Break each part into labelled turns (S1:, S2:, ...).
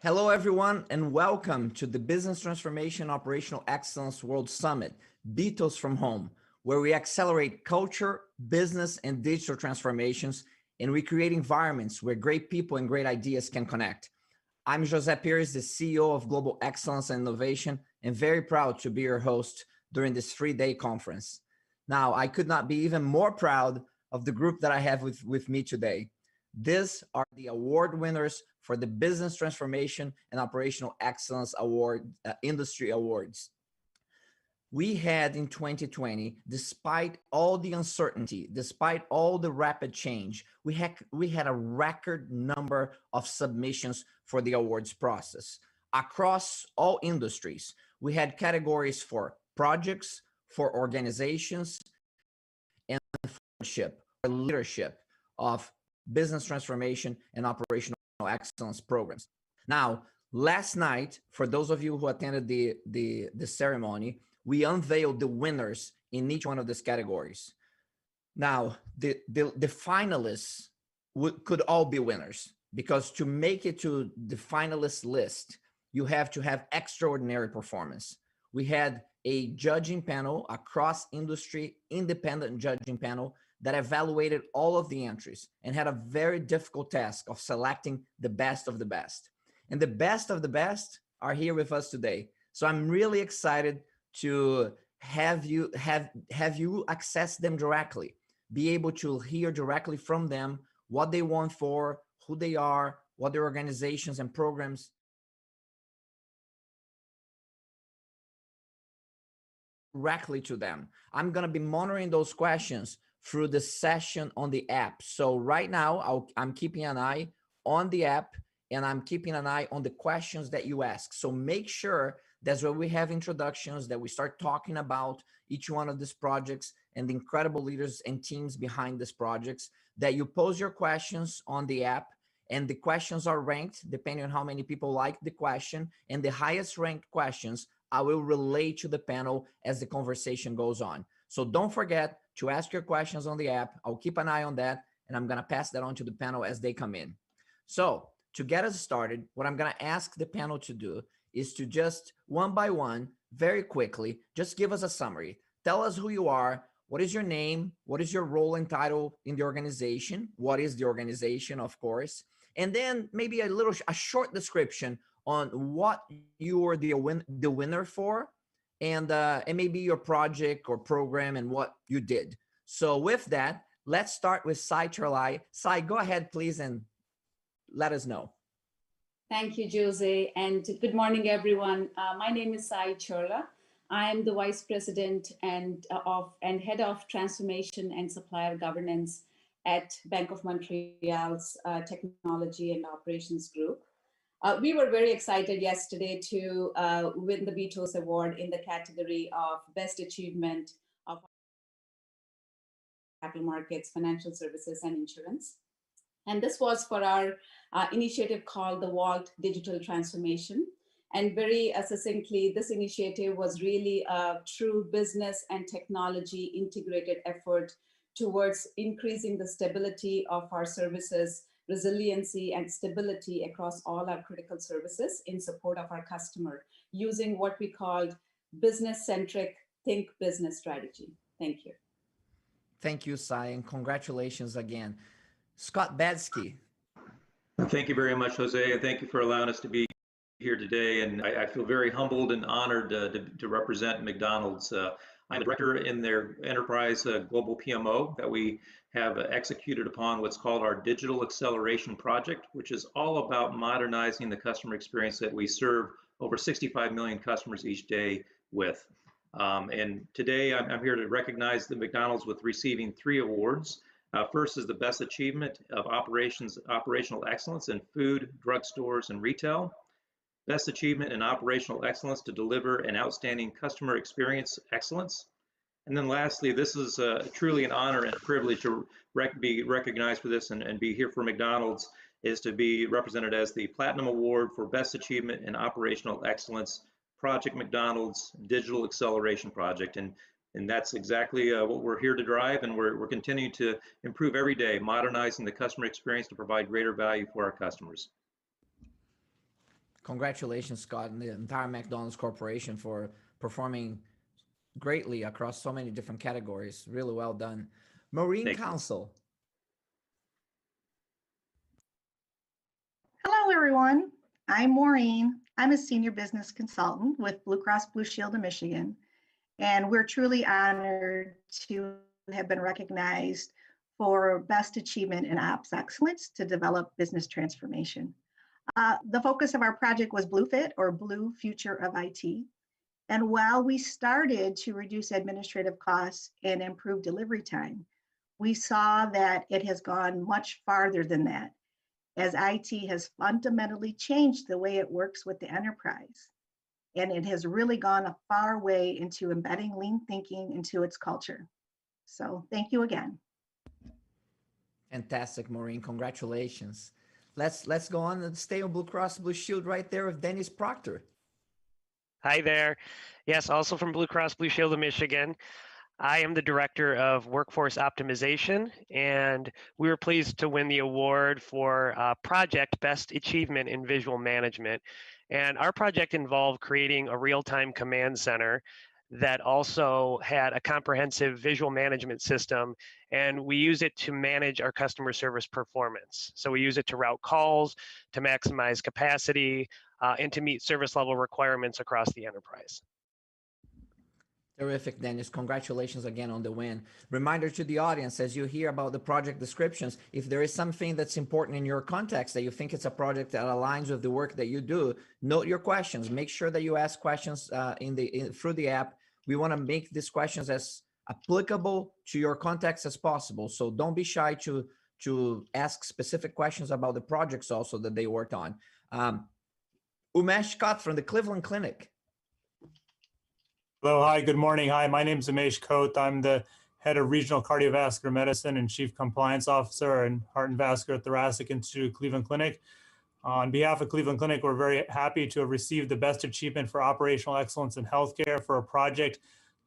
S1: Hello, everyone, and welcome to the Business Transformation Operational Excellence World Summit, BTOES from Home, where we accelerate culture, business, and digital transformations, and we create environments where great people and great ideas can connect. I'm José Pires, the CEO of Global Excellence and Innovation, and very proud to be your host during this three-day conference. Now, I could not be even more proud of the group that I have with me today. These are the award winners for the Business Transformation and Operational Excellence Award, Industry Awards. We had in 2020, despite all the uncertainty, despite all the rapid change, we had a record number of submissions for the awards process. Across all industries, we had categories for projects, for organizations, and for leadership of business transformation and operational excellence programs. Now, last night, for those of you who attended the ceremony, we unveiled the winners in each one of these categories. Now, the finalists could all be winners, because to make it to the finalist list, you have to have extraordinary performance. We had a judging panel, a cross-industry independent judging panel that evaluated all of the entries and had a very difficult task of selecting the best of the best. And the best of the best are here with us today. So I'm really excited to have you access them directly, be able to hear directly from them what they want for, who they are, what their organizations and programs directly to them. I'm going to be monitoring those questions through the session on the app. So right now, I'm keeping an eye on the app, and I'm keeping an eye on the questions that you ask. So make sure that's where we have introductions, that we start talking about each one of these projects and the incredible leaders and teams behind these projects, that you pose your questions on the app, and the questions are ranked depending on how many people like the question, and the highest ranked questions I will relay to the panel as the conversation goes on. So don't forget to ask your questions on the app. I'll keep an eye on that, and I'm going to pass that on to the panel as they come in. So to get us started, what I'm going to ask the panel to do is to just one by one, very quickly, just give us a summary. Tell us who you are. What is your name? What is your role and title in the organization? What is the organization, of course? And then maybe a short description on what you are the winner for, and maybe your project or program and what you did. So with that, let's start with Sai Chorlai. Sai, go ahead, please, and let us know.
S2: Thank you, Jose, and good morning, everyone. My name is Sai Chorlai. I am the Vice President and Head of Transformation and Supplier Governance at Bank of Montreal's Technology and Operations Group. We were very excited yesterday to win the BTOES Award in the category of Best Achievement of Capital Markets, Financial Services, and Insurance. And this was for our initiative called the Vault Digital Transformation. And very succinctly, this initiative was really a true business and technology integrated effort towards increasing the stability of our services, resiliency and stability across all our critical services in support of our customer, using what we called business-centric think business strategy. Thank you.
S1: Thank you, Sai, and congratulations again. Scott Badsky.
S3: Thank you very much, Jose, and thank you for allowing us to be here today. And I feel very humbled and honored to represent McDonald's. I'm a director in their enterprise global PMO that we have executed upon what's called our Digital Acceleration Project, which is all about modernizing the customer experience that we serve over 65 million customers each day with. And today I'm here to recognize the McDonald's with receiving 3 awards. First is the Best Achievement of Operational Excellence in Food, Drugstores, and Retail. Best Achievement in Operational Excellence to deliver an outstanding customer experience excellence. And then lastly, this is truly an honor and a privilege to be recognized for this and be here for McDonald's, is to be represented as the Platinum Award for Best Achievement in Operational Excellence, Project McDonald's Digital Acceleration Project. And that's exactly what we're here to drive, and we're continuing to improve every day, modernizing the customer experience to provide greater value for our customers.
S1: Congratulations, Scott, and the entire McDonald's Corporation for performing greatly across so many different categories. Really well done. Marine Council.
S4: Hello, everyone. I'm Maureen. I'm a senior business consultant with Blue Cross Blue Shield of Michigan, and we're truly honored to have been recognized for best achievement in ops excellence to develop business transformation. The focus of our project was BlueFit, or Blue Future of IT. And while we started to reduce administrative costs and improve delivery time, we saw that it has gone much farther than that, as IT has fundamentally changed the way it works with the enterprise. And it has really gone a far way into embedding lean thinking into its culture. So thank you again.
S1: Fantastic, Maureen. Congratulations. Let's go on and stay on Blue Cross Blue Shield right there with Dennis Proctor.
S5: Hi there. Yes, also from Blue Cross Blue Shield of Michigan. I am the Director of Workforce Optimization, and we were pleased to win the award for Project Best Achievement in Visual Management. And our project involved creating a real-time command center that also had a comprehensive visual management system, and we use it to manage our customer service performance. So we use it to route calls, to maximize capacity, and to meet service level requirements across the enterprise.
S1: Terrific, Dennis. Congratulations again on the win. Reminder to the audience, as you hear about the project descriptions, if there is something that's important in your context that you think it's a project that aligns with the work that you do, note your questions. Make sure that you ask questions through the app. We want to make these questions as applicable to your context as possible. So don't be shy to ask specific questions about the projects also that they worked on. Umesh Kott from the Cleveland Clinic.
S6: Hello, hi, good morning. Hi, my name is Umesh Koth. I'm the head of Regional Cardiovascular Medicine and Chief Compliance Officer in Heart and Vascular Thoracic Institute, Cleveland Clinic. On behalf of Cleveland Clinic, we're very happy to have received the Best Achievement for Operational Excellence in Healthcare for a project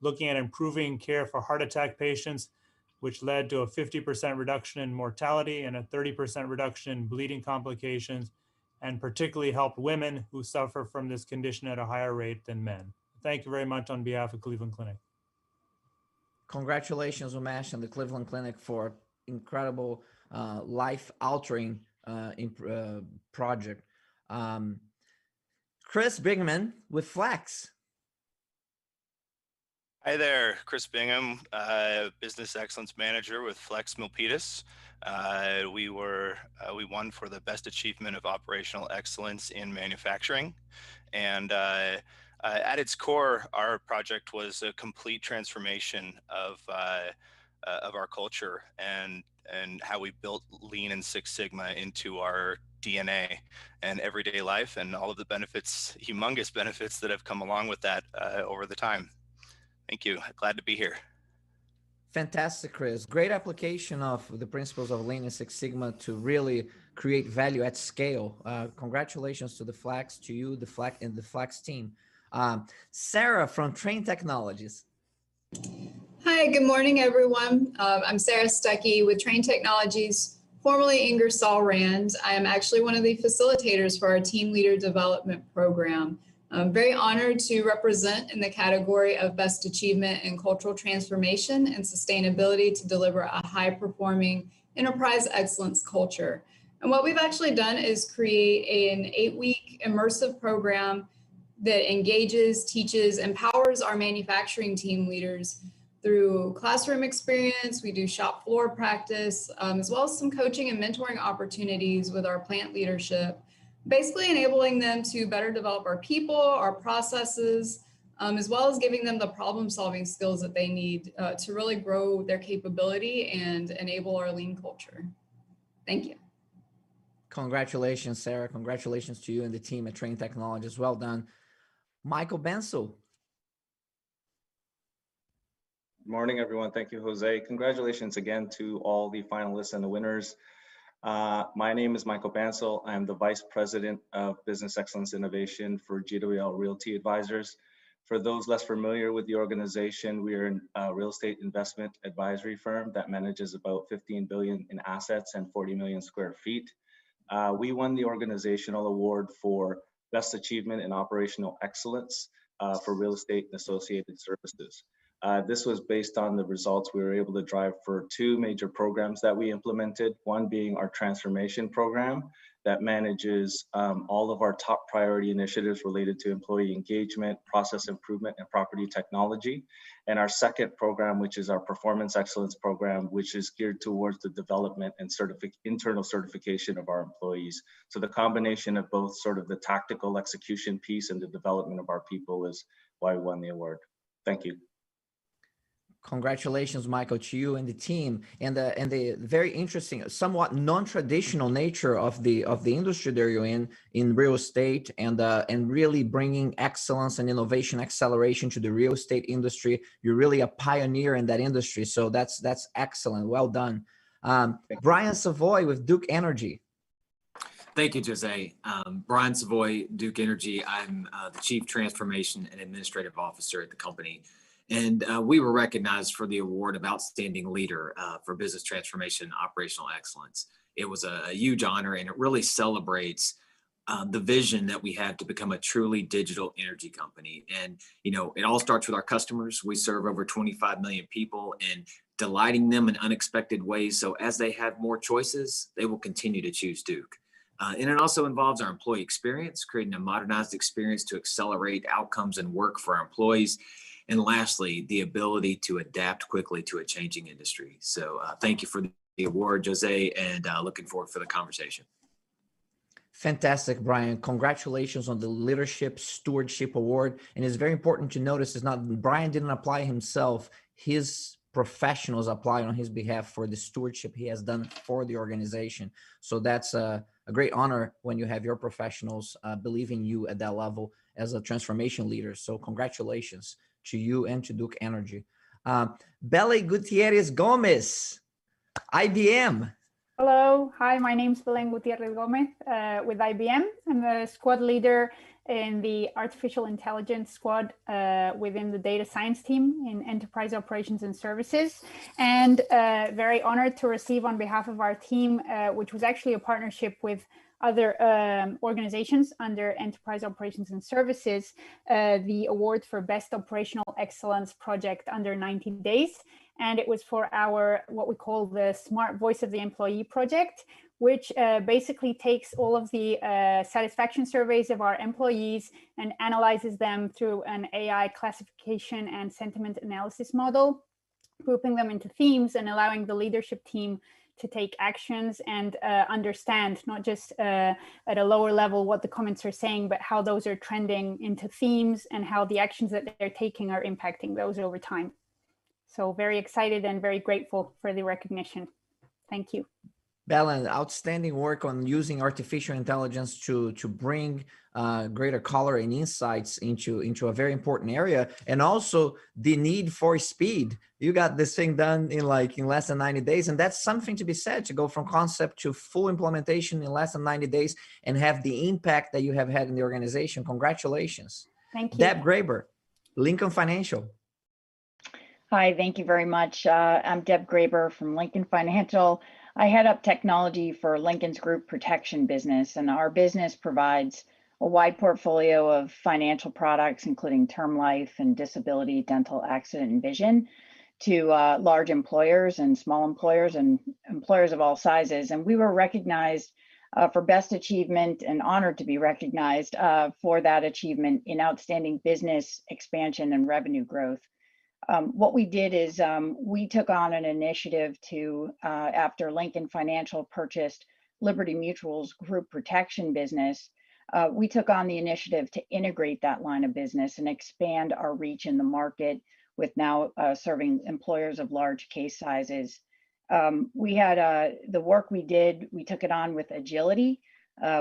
S6: looking at improving care for heart attack patients, which led to a 50% reduction in mortality and a 30% reduction in bleeding complications, and particularly helped women who suffer from this condition at a higher rate than men. Thank you very much on behalf of Cleveland Clinic.
S1: Congratulations, Umesh, and the Cleveland Clinic for incredible life-altering project. Chris Bingham with Flex.
S7: Hi there, Chris Bingham, Business Excellence Manager with Flex Milpitas. We won for the Best Achievement of Operational Excellence in Manufacturing. And at its core, our project was a complete transformation of our culture and how we built Lean and Six Sigma into our DNA and everyday life, and all of the benefits, humongous benefits that have come along with that over the time. Thank you. Glad to be here.
S1: Fantastic, Chris. Great application of the principles of Lean and Six Sigma to really create value at scale. Congratulations to the Flex, to you, the Flex, and the Flex team. Sarah from Train Technologies.
S8: Hi, good morning, everyone. I'm Sarah Stuckey with Train Technologies, formerly Ingersoll Rand. I am actually one of the facilitators for our Team Leader Development Program. I'm very honored to represent in the category of Best Achievement in Cultural Transformation and Sustainability to deliver a high-performing enterprise excellence culture. And what we've actually done is create an 8-week immersive program that engages, teaches, empowers our manufacturing team leaders through classroom experience. We do shop floor practice, as well as some coaching and mentoring opportunities with our plant leadership, basically enabling them to better develop our people, our processes, as well as giving them the problem-solving skills that they need to really grow their capability and enable our lean culture. Thank you.
S1: Congratulations, Sarah. Congratulations to you and the team at Train Technologies. Well done. Michael Bensel.
S9: Good morning, everyone. Thank you, Jose. Congratulations again to all the finalists and the winners. My name is Michael Bansel. I'm the Vice President of Business Excellence Innovation for GWL Realty Advisors. For those less familiar with the organization, we are a real estate investment advisory firm that manages about 15 billion in assets and 40 million square feet. We won the organizational award for Best Achievement in Operational Excellence for Real Estate and Associated Services. This was based on the results we were able to drive for two major programs that we implemented, one being our transformation program that manages all of our top priority initiatives related to employee engagement, process improvement, and property technology. And our second program, which is our performance excellence program, which is geared towards the development and internal certification of our employees. So the combination of both sort of the tactical execution piece and the development of our people is why we won the award. Thank you.
S1: Congratulations, Michael, to you and the team, and the very interesting, somewhat non-traditional nature of the industry that you're in real estate, and really bringing excellence and innovation acceleration to the real estate industry. You're really a pioneer in that industry, so that's excellent. Well done, Brian Savoy with Duke Energy.
S10: Thank you, Jose. Brian Savoy, Duke Energy. I'm the Chief Transformation and Administrative Officer at the company. And we were recognized for the award of Outstanding Leader for Business Transformation and Operational Excellence. It was a huge honor, and it really celebrates the vision that we have to become a truly digital energy company. And, you know, it all starts with our customers. We serve over 25 million people, and delighting them in unexpected ways. So as they have more choices, they will continue to choose Duke. And it also involves our employee experience, creating a modernized experience to accelerate outcomes and work for our employees. And lastly, the ability to adapt quickly to a changing industry. So thank you for the award, Jose, and looking forward for the conversation.
S1: Fantastic, Brian. Congratulations on the Leadership Stewardship Award. And it's very important to notice it's not, Brian didn't apply himself. His professionals applied on his behalf for the stewardship he has done for the organization. So that's a great honor when you have your professionals believing you at that level as a transformation leader. So congratulations to you and to Duke Energy. Bele Gutierrez Gomez, IBM.
S11: Hello, hi, my name is Belén Gutiérrez Gómez with IBM. I'm the squad leader in the artificial intelligence squad within the data science team in enterprise operations and services. And very honored to receive on behalf of our team, which was actually a partnership with other organizations under enterprise operations and services, the award for best operational excellence project under 90 days. And it was for our, what we call the Smart Voice of the Employee project, which basically takes all of the satisfaction surveys of our employees and analyzes them through an AI classification and sentiment analysis model, grouping them into themes and allowing the leadership team to take actions and understand not just at a lower level what the comments are saying, but how those are trending into themes and how the actions that they're taking are impacting those over time. So very excited and very grateful for the recognition. Thank you.
S1: Belén, outstanding work on using artificial intelligence to bring greater color and insights into a very important area, and also the need for speed. You got this thing done in less than 90 days, and that's something to be said, to go from concept to full implementation in less than 90 days and have the impact that you have had in the organization. Congratulations.
S11: Thank you.
S1: Deb Graber, Lincoln Financial.
S12: Hi, thank you very much. I'm Deb Graber from Lincoln Financial. I head up technology for Lincoln's group protection business, and our business provides a wide portfolio of financial products, including term life and disability, dental, accident, and vision, to large employers and small employers and employers of all sizes. And we were recognized for best achievement and honored to be recognized for that achievement in outstanding business expansion and revenue growth. What we did is we took on an initiative to, after Lincoln Financial purchased Liberty Mutual's group protection business, we took on the initiative to integrate that line of business and expand our reach in the market with now serving employers of large case sizes. We had the work we did, we took it on with agility.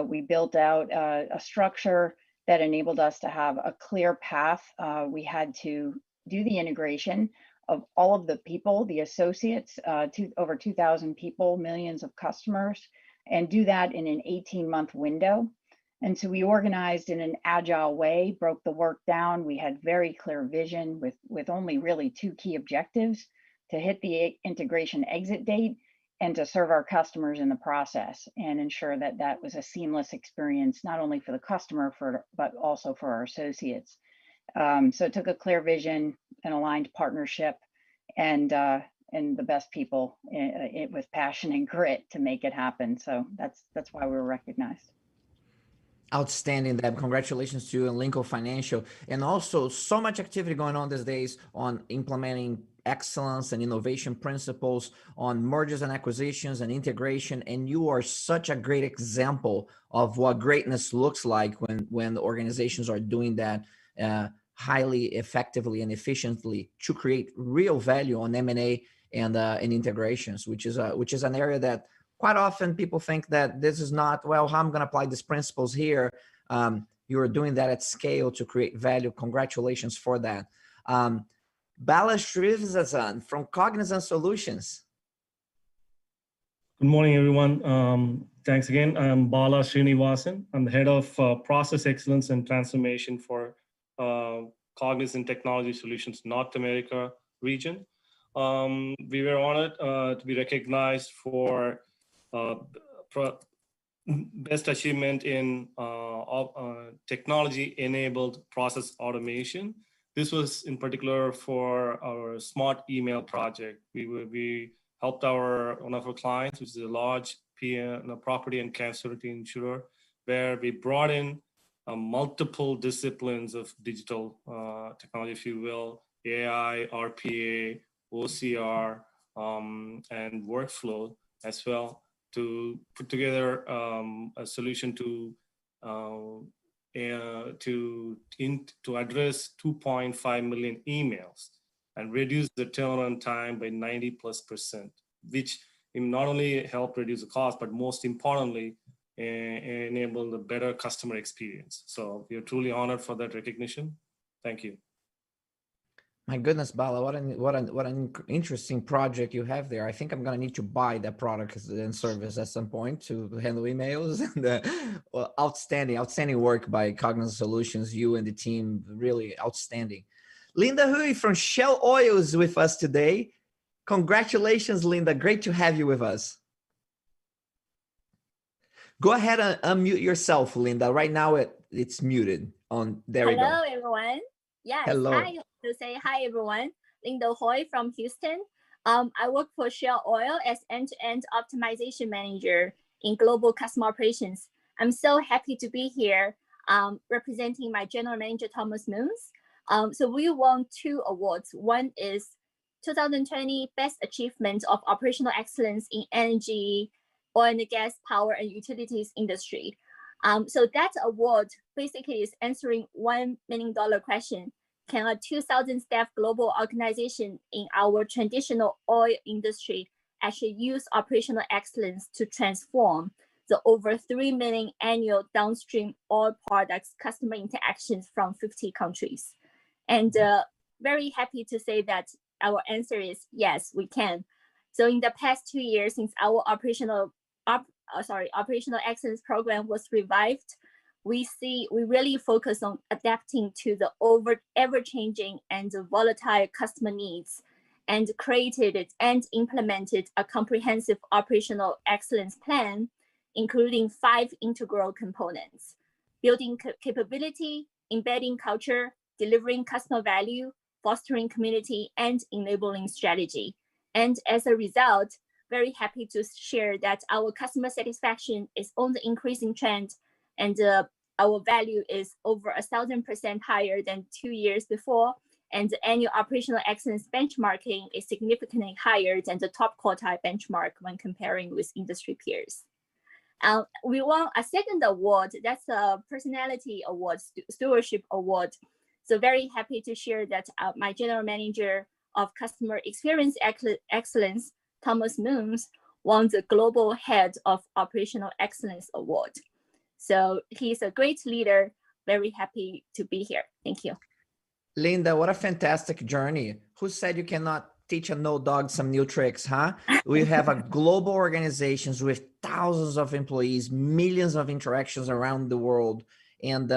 S12: We built out a structure that enabled us to have a clear path. We had to do the integration of all of the people, the associates, over 2,000 people, millions of customers, and do that in an 18-month window. And so we organized in an agile way, broke the work down. We had very clear vision with only really two key objectives: to hit the integration exit date and to serve our customers in the process and ensure that that was a seamless experience, not only for the customer, but also for our associates. So it took a clear vision, an aligned partnership, and the best people with passion and grit to make it happen. So that's why we were recognized.
S1: Outstanding, Deb. Congratulations to you and Lincoln Financial. And also so much activity going on these days on implementing excellence and innovation principles, on mergers and acquisitions and integration. And you are such a great example of what greatness looks like when organizations are doing that highly effectively and efficiently to create real value on M&A and integrations, which is an area that quite often people think that this is not, well, how I'm going to apply these principles here. You are doing that at scale to create value. Congratulations for that. Bala Srivastava from Cognizant Solutions.
S13: Good morning, everyone. Thanks again. I'm Bala Srinivasan. I'm the head of Process Excellence and Transformation for Cognizant Technology Solutions North America region. We were honored to be recognized for best achievement in technology-enabled process automation. This was in particular for our smart email project. We helped one of our clients, which is a large property and casualty insurer, where we brought in multiple disciplines of digital technology, if you will, AI, RPA, OCR, and workflow as well, to put together a solution to address 2.5 million emails and reduce the turnaround time by 90+%, which not only help reduce the cost, but most importantly, enable the better customer experience. So we are truly honored for that recognition. Thank you.
S1: My goodness, Bala, what an interesting project you have there. I think I'm going to need to buy that product and service at some point to handle emails. And well, outstanding work by Cognizant Solutions. You and the team, really outstanding. Linda Hui from Shell Oil is with us today. Congratulations, Linda. Great to have you with us. Go ahead and unmute yourself, Linda. Right now it's muted. There we go.
S14: Hello, everyone. Yes.
S1: Hello.
S14: Hi. To say hi, everyone. Linda Hui from Houston. I work for Shell Oil as end-to-end optimization manager in global customer operations. I'm so happy to be here representing my general manager, Thomas Moons. So we won 2 awards. One is 2020 Best Achievement of Operational Excellence in Energy, Oil and Gas, Power and Utilities Industry. So that award basically is answering $1 million question. Can a 2,000 staff global organization in our traditional oil industry actually use operational excellence to transform the over 3 million annual downstream oil products customer interactions from 50 countries? And very happy to say that our answer is yes, we can. So in the past 2 years since our operational excellence program was revived, we really focus on adapting to the ever-changing and volatile customer needs, and created and implemented a comprehensive operational excellence plan, including 5 integral components: building capability, embedding culture, delivering customer value, fostering community, and enabling strategy. And as a result, very happy to share that our customer satisfaction is on the increasing trend, and our value is over 1,000% higher than 2 years before, and the annual operational excellence benchmarking is significantly higher than the top quartile benchmark when comparing with industry peers. We won a second award, that's a personality award, stewardship award. So very happy to share that my general manager of customer experience excellence, Thomas Moons, won the Global Head of Operational Excellence Award. So he's a great leader. Very happy to be here. Thank you.
S1: Linda, what a fantastic journey. Who said you cannot teach a no dog some new tricks, huh? We have a global organizations with thousands of employees, millions of interactions around the world. And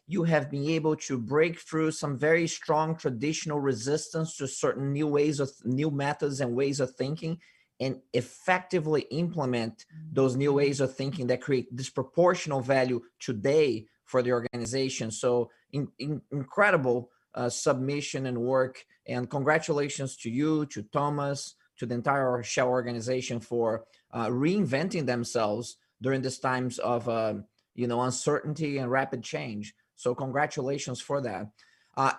S1: you have been able to break through some very strong traditional resistance to certain new methods and ways of thinking, and effectively implement those new ways of thinking that create disproportional value today for the organization. So incredible submission and work, and congratulations to you, to Thomas, to the entire Shell organization for reinventing themselves during these times of uncertainty and rapid change. So congratulations for that.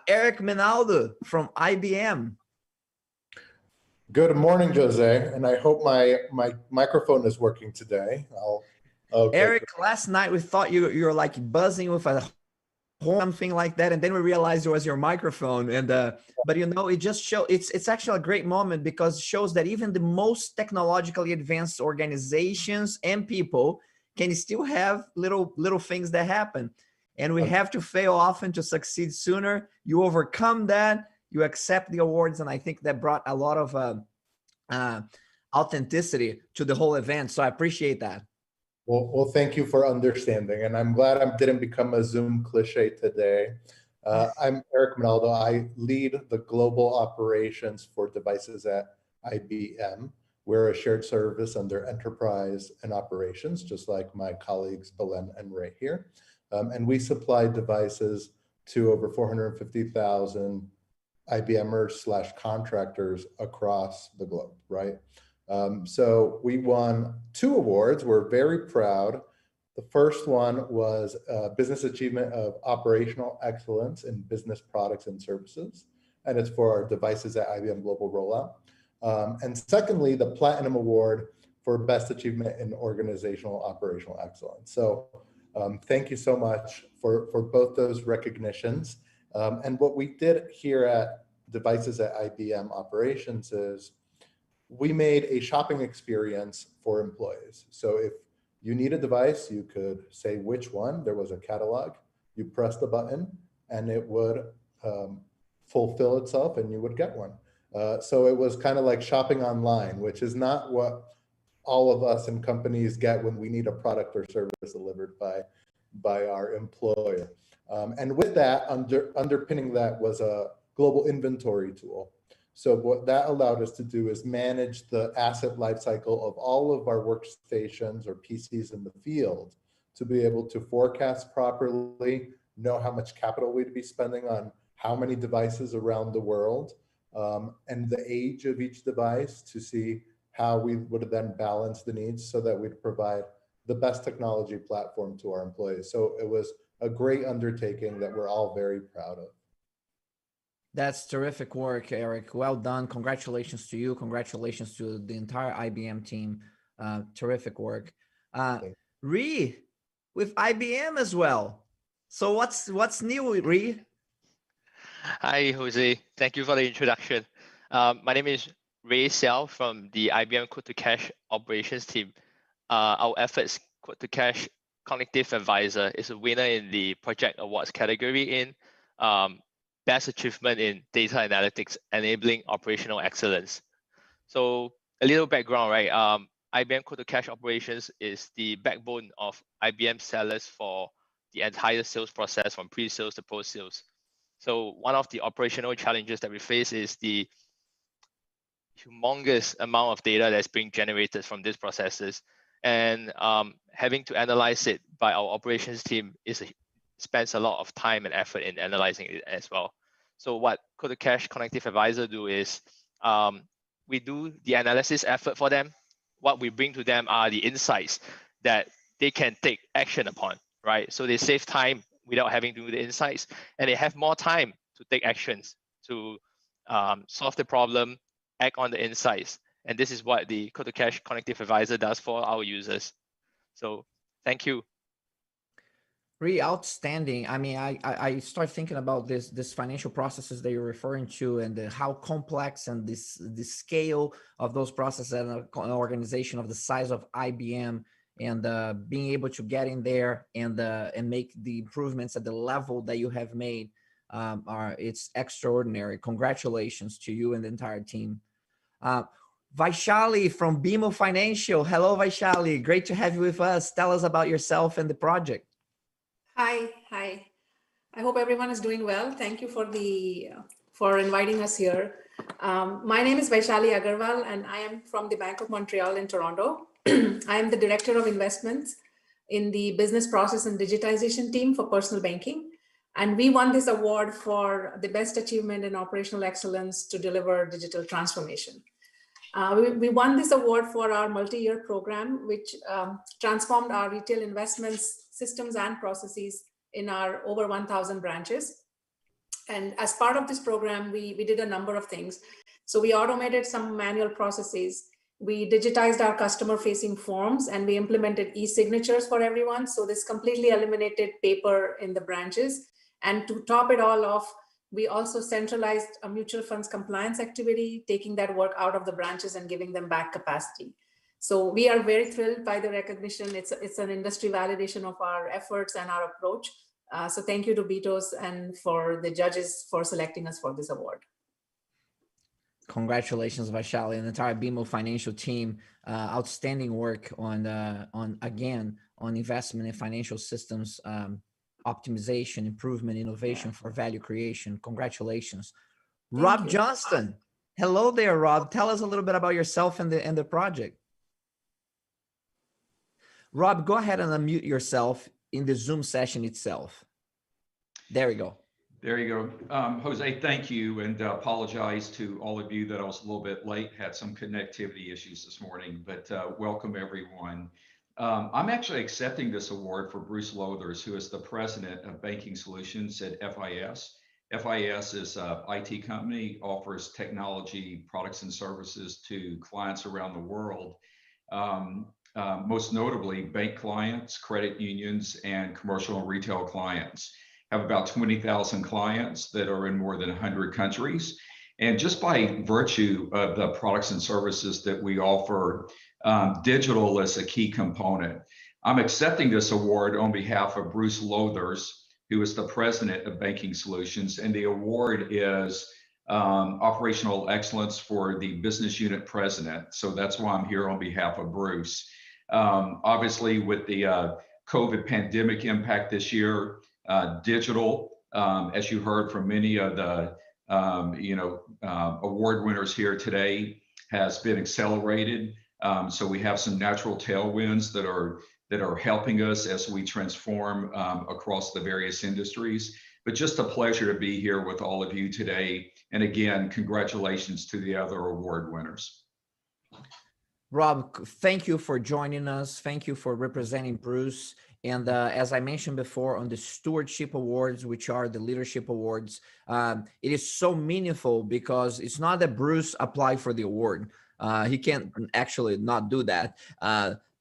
S1: Eric Menaldo from IBM.
S15: Good morning, Jose, and I hope my microphone is working today. Okay.
S1: Eric, last night we thought you were like buzzing with a something like that, and then we realized it was your microphone. And but it just shows it's actually a great moment, because it shows that even the most technologically advanced organizations and people can still have little things that happen, and we have to fail often to succeed sooner. You overcome that, you accept the awards, and I think that brought a lot of authenticity to the whole event. So I appreciate that.
S15: Well, thank you for understanding, and I'm glad I didn't become a Zoom cliche today. I'm Eric Menaldo. I lead the global operations for devices at IBM. We're a shared service under enterprise and operations, just like my colleagues Belen and Ray here. And we supply devices to over 450,000 IBMers / contractors across the globe, right? So we won 2 awards. We're very proud. The first one was Business Achievement of Operational Excellence in Business Products and Services, and it's for our devices at IBM Global Rollout. And secondly, the Platinum Award for Best Achievement in Organizational Operational Excellence. So thank you so much for both those recognitions. And what we did here at Devices at IBM Operations is we made a shopping experience for employees. So if you need a device, you could say which one. There was a catalog. You press the button and it would fulfill itself and you would get one. So it was kind of like shopping online, which is not what all of us in companies get when we need a product or service delivered by our employer. And with that, underpinning that was a global inventory tool. So what that allowed us to do is manage the asset lifecycle of all of our workstations or PCs in the field to be able to forecast properly, know how much capital we'd be spending on how many devices around the world, and the age of each device to see how we would then balance the needs so that we'd provide the best technology platform to our employees. So it was a great undertaking that we're all very proud of.
S1: That's terrific work, Eric. Well done. Congratulations to you. Congratulations to the entire IBM team. Terrific work. Ree, with IBM as well. So what's new, Ree?
S16: Hi, Jose. Thank you for the introduction. My name is Ray Xiao from the IBM Quote-to-Cash operations team. Our efforts Quote-to-Cash Cognitive Advisor is a winner in the Project Awards category in Best Achievement in Data Analytics, Enabling Operational Excellence. So a little background, right? IBM Quote-to-Cash Operations is the backbone of IBM sellers for the entire sales process from pre-sales to post-sales. So one of the operational challenges that we face is the humongous amount of data that's being generated from these processes, and having to analyze it by our operations team spends a lot of time and effort in analyzing it as well. So what Quote-to-Cash Cognitive Advisor do is we do the analysis effort for them. What we bring to them are the insights that they can take action upon, right? So they save time without having to do the insights, and they have more time to take actions to solve the problem, act on the insights. And this is what the Quote-to-Cash Cognitive Advisor does for our users. So thank you.
S1: Really outstanding. I mean, I start thinking about this financial processes that you're referring to, and how complex and the scale of those processes and an organization of the size of IBM, and being able to get in there and make the improvements at the level that you have made it's extraordinary. Congratulations to you and the entire team. Vaishali from BMO Financial. Hello, Vaishali. Great to have you with us. Tell us about yourself and the project.
S17: Hi. I hope everyone is doing well. Thank you for inviting us here. My name is Vaishali Agarwal, and I am from the Bank of Montreal in Toronto. I am the Director of Investments in the Business Process and Digitization team for personal banking. And we won this award for the best achievement in operational excellence to deliver digital transformation. We won this award for our multi-year program, which transformed our retail investments, systems, and processes in our over 1,000 branches. And as part of this program, we did a number of things. So we automated some manual processes. We digitized our customer-facing forms, and we implemented e-signatures for everyone. So this completely eliminated paper in the branches. And to top it all off, we also centralized a mutual funds compliance activity, taking that work out of the branches and giving them back capacity. So we are very thrilled by the recognition. It's an industry validation of our efforts and our approach. So thank you to BTOES and for the judges for selecting us for this award.
S1: Congratulations, Vaishali, and the entire BMO financial team. Outstanding work on investment in financial systems, optimization, improvement, innovation for value creation. Congratulations. Rob Johnston. Hello there, Rob. Tell us a little bit about yourself and the project. Rob, go ahead and unmute yourself in the Zoom session itself. There we go.
S18: There you go. Jose, thank you, and apologize to all of you that I was a little bit late, had some connectivity issues this morning, but welcome everyone. I'm actually accepting this award for Bruce Lothers, who is the president of Banking Solutions at FIS. FIS is an IT company, offers technology products and services to clients around the world. Most notably bank clients, credit unions, and commercial and retail clients. Have about 20,000 clients that are in more than 100 countries. And just by virtue of the products and services that we offer, digital is a key component. I'm accepting this award on behalf of Bruce Lothers, who is the president of Banking Solutions, and the award is operational excellence for the business unit president. So that's why I'm here on behalf of Bruce. Obviously, with the COVID pandemic impact this year, digital, as you heard from many of the award winners here today, has been accelerated. So we have some natural tailwinds that are helping us as we transform across the various industries. But just a pleasure to be here with all of you today. And again, congratulations to the other award winners.
S1: Rob, thank you for joining us. Thank you for representing Bruce. And as I mentioned before, on the Stewardship Awards, which are the leadership awards, it is so meaningful because it's not that Bruce applied for the award. He can't actually not do that.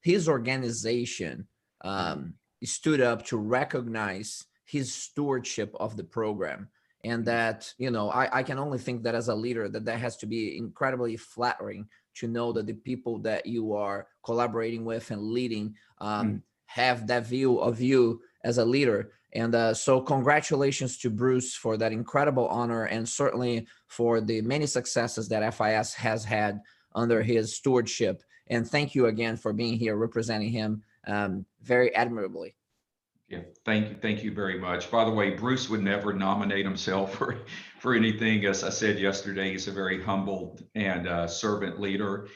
S1: His organization stood up to recognize his stewardship of the program. And that, I can only think that as a leader, that has to be incredibly flattering to know that the people that you are collaborating with and leading have that view of you as a leader. And so congratulations to Bruce for that incredible honor, and certainly for the many successes that FIS has had under his stewardship. And thank you again for being here representing him very admirably.
S18: Yeah, thank you very much. By the way, Bruce would never nominate himself for anything. As I said yesterday, he's a very humble and servant leader.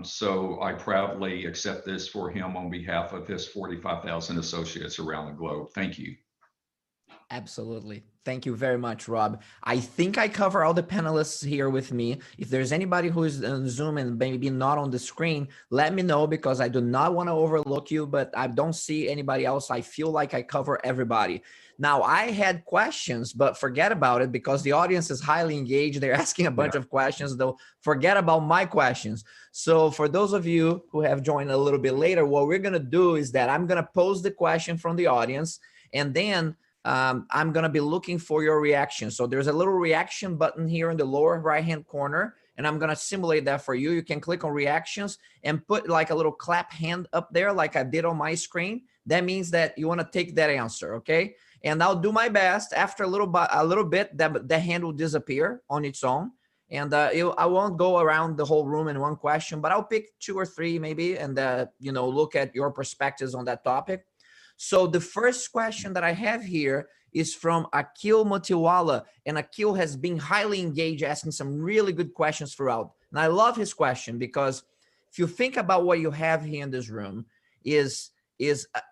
S18: So I proudly accept this for him on behalf of his 45,000 associates around the globe. Thank you.
S1: Absolutely. Thank you very much, Rob. I think I cover all the panelists here with me. If there's anybody who is on Zoom and maybe not on the screen, let me know, because I do not want to overlook you, but I don't see anybody else. I feel like I cover everybody. Now, I had questions, but forget about it because the audience is highly engaged. They're asking a bunch of questions, though. Forget about my questions. So for those of you who have joined a little bit later, what we're going to do is that I'm going to pose the question from the audience, and then I'm going to be looking for your reaction. So there's a little reaction button here in the lower right-hand corner, and I'm going to simulate that for you. You can click on reactions and put like a little clap hand up there like I did on my screen. That means that you want to take that answer, okay? And I'll do my best. After a little bit, the hand will disappear on its own. And I won't go around the whole room in one question, but I'll pick 2 or 3 maybe and, look at your perspectives on that topic. So the first question that I have here is from Akil Motiwala, and Akil has been highly engaged, asking some really good questions throughout. And I love his question because if you think about what you have here in this room is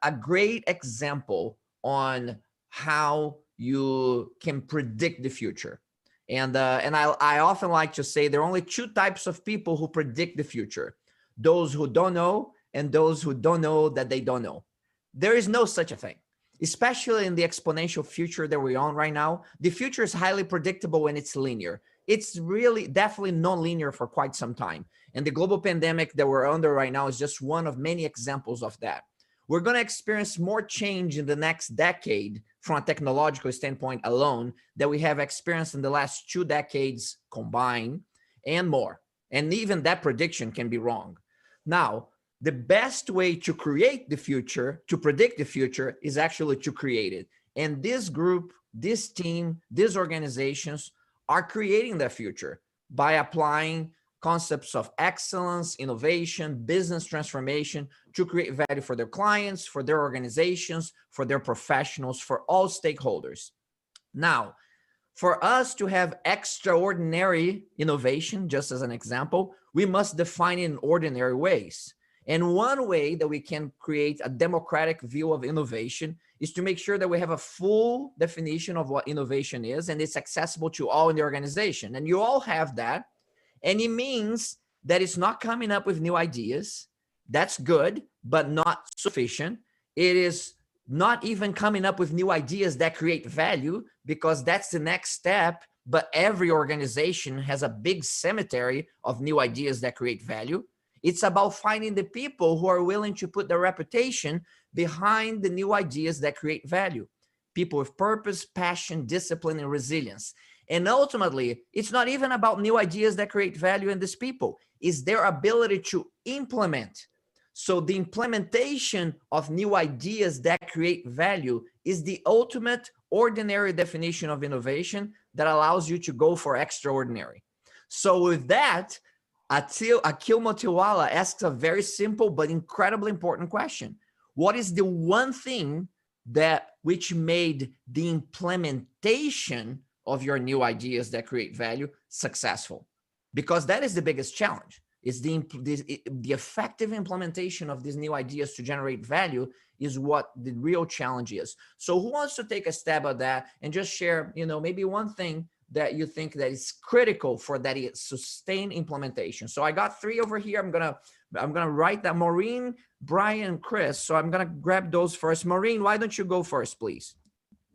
S1: a great example on how you can predict the future. And I often like to say there are only two types of people who predict the future: those who don't know and those who don't know that they don't know. There is no such a thing, especially in the exponential future that we're on right now. The future is highly predictable and it's linear. It's really definitely non-linear for quite some time. And the global pandemic that we're under right now is just one of many examples of that. We're going to experience more change in the next decade from a technological standpoint alone that we have experienced in the last 2 decades combined and more. And even that prediction can be wrong. Now, the best way to create the future, to predict the future, is actually to create it. And this group, this team, these organizations are creating the future by applying concepts of excellence, innovation, business transformation to create value for their clients, for their organizations, for their professionals, for all stakeholders. Now, for us to have extraordinary innovation, just as an example, we must define it in ordinary ways. And one way that we can create a democratic view of innovation is to make sure that we have a full definition of what innovation is, and it's accessible to all in the organization. And you all have that. And it means that it's not coming up with new ideas. That's good, but not sufficient. It is not even coming up with new ideas that create value, because that's the next step. But every organization has a big cemetery of new ideas that create value. It's about finding the people who are willing to put their reputation behind the new ideas that create value. People with purpose, passion, discipline, and resilience. And ultimately, it's not even about new ideas that create value in these people. It's their ability to implement. So the implementation of new ideas that create value is the ultimate ordinary definition of innovation that allows you to go for extraordinary. So with that, Akil Motiwala asks a very simple but incredibly important question. What is the one thing that which made the implementation of your new ideas that create value successful? Because that is the biggest challenge. Is the effective implementation of these new ideas to generate value is what the real challenge is. So who wants to take a stab at that and just share, maybe one thing that you think that is critical for that sustained implementation? So I got 3 over here. I'm gonna write that: Maureen, Brian, Chris. So I'm gonna grab those first. Maureen, why don't you go first, please?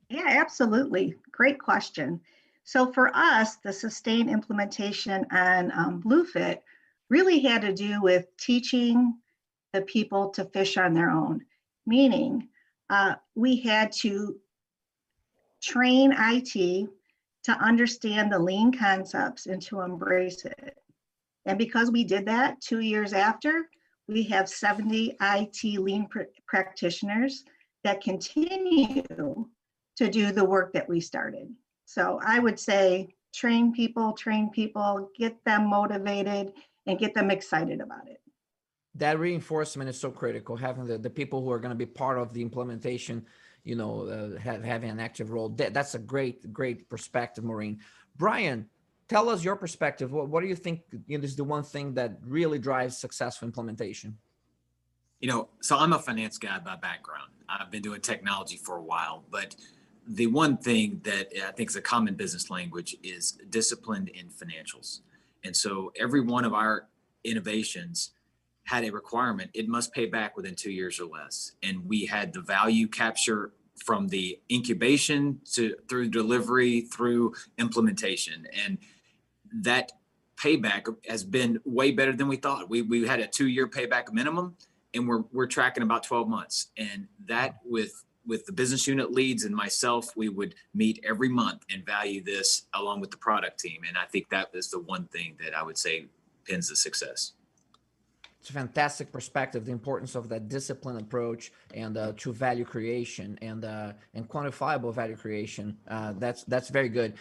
S4: Yeah, absolutely. Great question. So for us, the sustained implementation on BlueFit really had to do with teaching the people to fish on their own, meaning we had to train IT to understand the lean concepts and to embrace it. And because we did that, 2 years after, we have 70 IT lean practitioners that continue to do the work that we started. So I would say train people, get them motivated, and get them excited about it.
S1: That reinforcement is so critical, having the people who are going to be part of the implementation, having an active role. That's a great perspective, Maureen. Brian, tell us your perspective. What do you think is the one thing that really drives successful implementation?
S10: So I'm a finance guy by background. I've been doing technology for a while, but the one thing that I think is a common business language is disciplined in financials. And so every one of our innovations had a requirement: it must pay back within 2 years or less. And we had the value capture from the incubation through delivery, through implementation. And that payback has been way better than we thought. We had a 2-year payback minimum, and we're tracking about 12 months. And that with the business unit leads and myself, we would meet every month and value this along with the product team. And I think that is the one thing that I would say pins the success.
S1: It's a fantastic perspective, the importance of that disciplined approach and to value creation and quantifiable value creation. That's very good.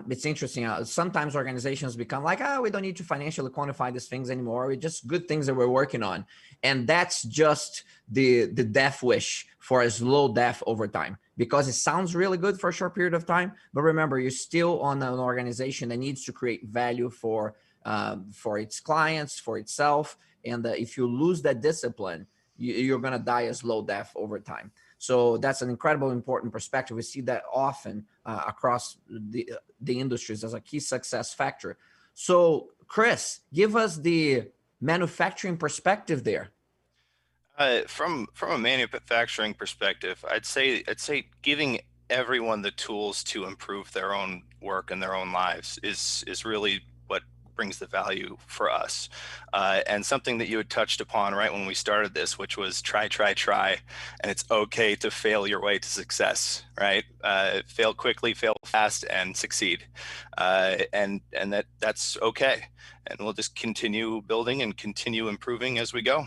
S1: It's interesting. Sometimes organizations become like, we don't need to financially quantify these things anymore. It's just good things that we're working on. And that's just the death wish for a slow death over time, because it sounds really good for a short period of time. But remember, you're still on an organization that needs to create value for its clients, for itself. And if you lose that discipline, you're going to die a slow death over time. So that's an incredible important perspective. We see that often across the industries as a key success factor. So Chris, give us the manufacturing perspective there.
S7: From a manufacturing perspective, I'd say giving everyone the tools to improve their own work and their own lives is really what brings the value for us. And something that you had touched upon right when we started this, which was try, and it's okay to fail your way to success, right? Fail quickly, fail fast, and succeed. And that's okay. And we'll just continue building and continue improving as we go.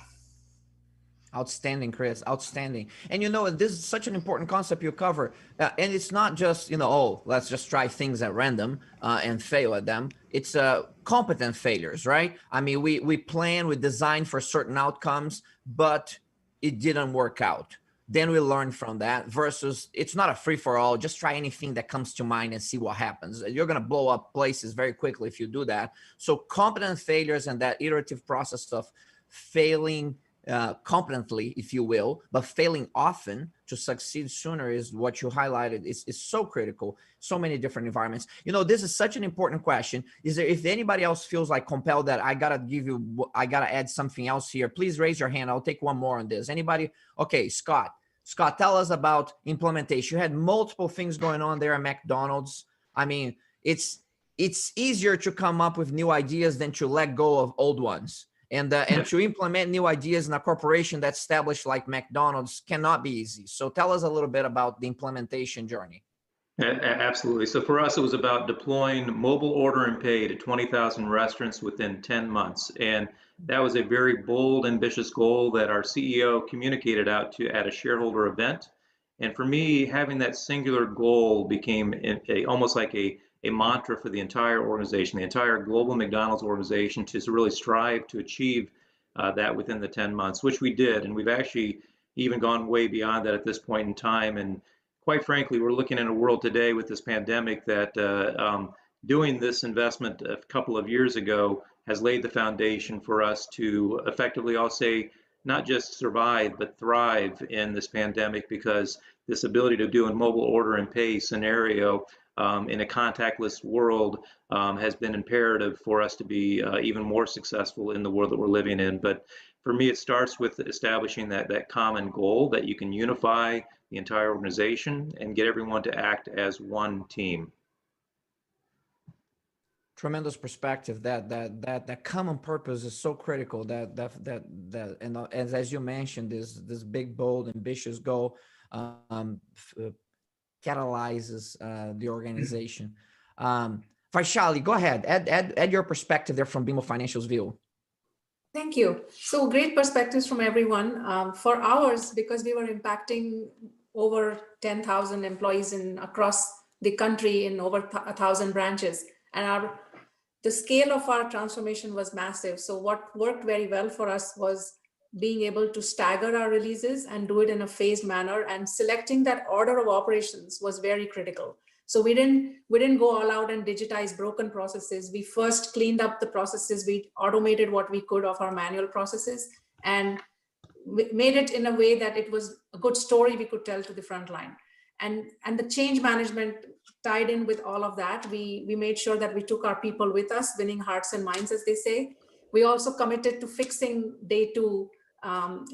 S1: Outstanding, Chris. Outstanding. And this is such an important concept you cover. And it's not just, let's just try things at random and fail at them. It's competent failures, right? I mean, we plan, we design for certain outcomes, but it didn't work out. Then we learn from that versus it's not a free for all. Just try anything that comes to mind and see what happens. You're going to blow up places very quickly if you do that. So competent failures and that iterative process of failing competently, if you will, but failing often to succeed sooner is what you highlighted. Is so critical. So many different environments. This is such an important question. Is there, if anybody else feels like compelled that I gotta add something else here, please raise your hand. I'll take one more on this. Anybody? Okay, Scott, tell us about implementation. You had multiple things going on there at McDonald's. I mean, it's easier to come up with new ideas than to let go of old ones. And to implement new ideas in a corporation that's established like McDonald's cannot be easy. So tell us a little bit about the implementation journey.
S3: Absolutely. So for us, it was about deploying mobile order and pay to 20,000 restaurants within 10 months. And that was a very bold, ambitious goal that our CEO communicated out at a shareholder event. And for me, having that singular goal became almost like a mantra for the entire organization, the entire global McDonald's organization, to really strive to achieve that within the 10 months, which we did. And we've actually even gone way beyond that at this point in time. And quite frankly, we're looking in a world today with this pandemic that doing this investment a couple of years ago has laid the foundation for us to effectively, I'll say, not just survive, but thrive in this pandemic, because this ability to do a mobile order and pay scenario in a contactless world has been imperative for us to be even more successful in the world that we're living in. But for me, it starts with establishing that common goal that you can unify the entire organization and get everyone to act as one team.
S1: Tremendous perspective. That common purpose is so critical. And as you mentioned, this big, bold, ambitious goal catalyzes the organization. Vaishali, go ahead. Add your perspective there from BMO Financial's view.
S17: Thank you. So great perspectives from everyone. For ours, because we were impacting over 10,000 employees across the country in over 1,000 branches, and the scale of our transformation was massive. So what worked very well for us was being able to stagger our releases and do it in a phased manner, and selecting that order of operations was very critical. So we didn't go all out and digitize broken processes. We first cleaned up the processes. We automated what we could of our manual processes and made it in a way that it was a good story we could tell to the front line. And the change management tied in with all of that. We made sure that we took our people with us, winning hearts and minds, as they say. We also committed to fixing day two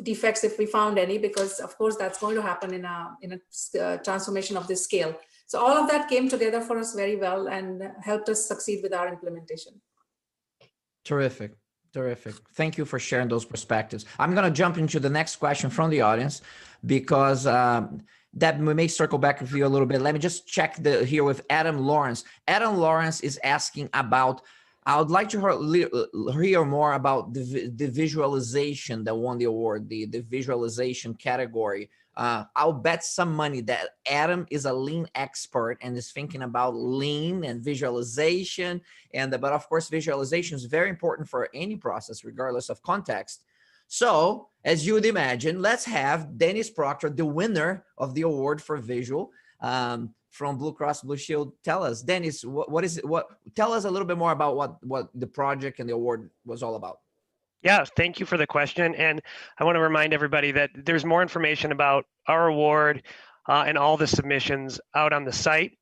S17: defects if we found any, because of course that's going to happen in a transformation of this scale. So all of that came together for us very well and helped us succeed with our implementation.
S1: Terrific. Thank you for sharing those perspectives. I'm going to jump into the next question from the audience, because that we may circle back with you a little bit. Let me just check here with Adam Lawrence. Adam Lawrence is asking about I would like to hear more about the visualization that won the award, the visualization category. I'll bet some money that Adam is a lean expert and is thinking about lean and visualization. But of course, visualization is very important for any process, regardless of context. So as you would imagine, let's have Dennis Proctor, the winner of the award for visual, from Blue Cross Blue Shield. Tell us, Dennis, tell us a little bit more about what the project and the award was all about.
S5: Yeah, thank you for the question. And I want to remind everybody that there's more information about our award and all the submissions out on the site,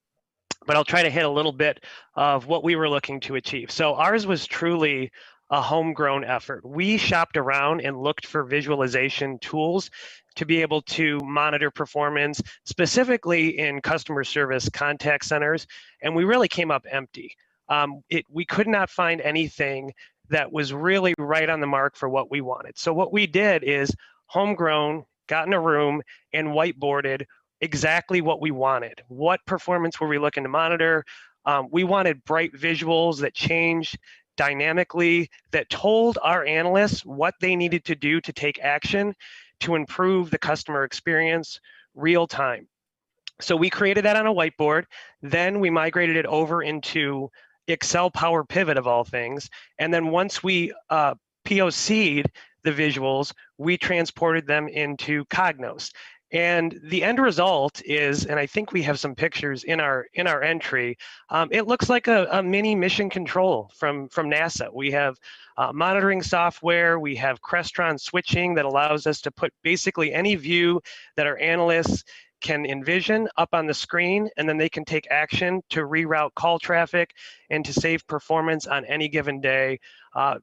S5: but I'll try to hit a little bit of what we were looking to achieve. So ours was truly a homegrown effort. We shopped around and looked for visualization tools to be able to monitor performance, specifically in customer service contact centers, and we really came up empty. We could not find anything that was really right on the mark for what we wanted. So what we did is homegrown, got in a room and whiteboarded exactly what we wanted. What performance were we looking to monitor? We wanted bright visuals that changed dynamically, that told our analysts what they needed to do to take action to improve the customer experience real time. So we created that on a whiteboard. Then we migrated it over into Excel Power Pivot of all things. And then once we POC'd the visuals, we transported them into Cognos. And the end result is, and I think we have some pictures in our entry, it looks like a mini mission control from NASA. We have monitoring software, we have Crestron switching that allows us to put basically any view that our analysts can envision up on the screen, and then they can take action to reroute call traffic and to save performance on any given day,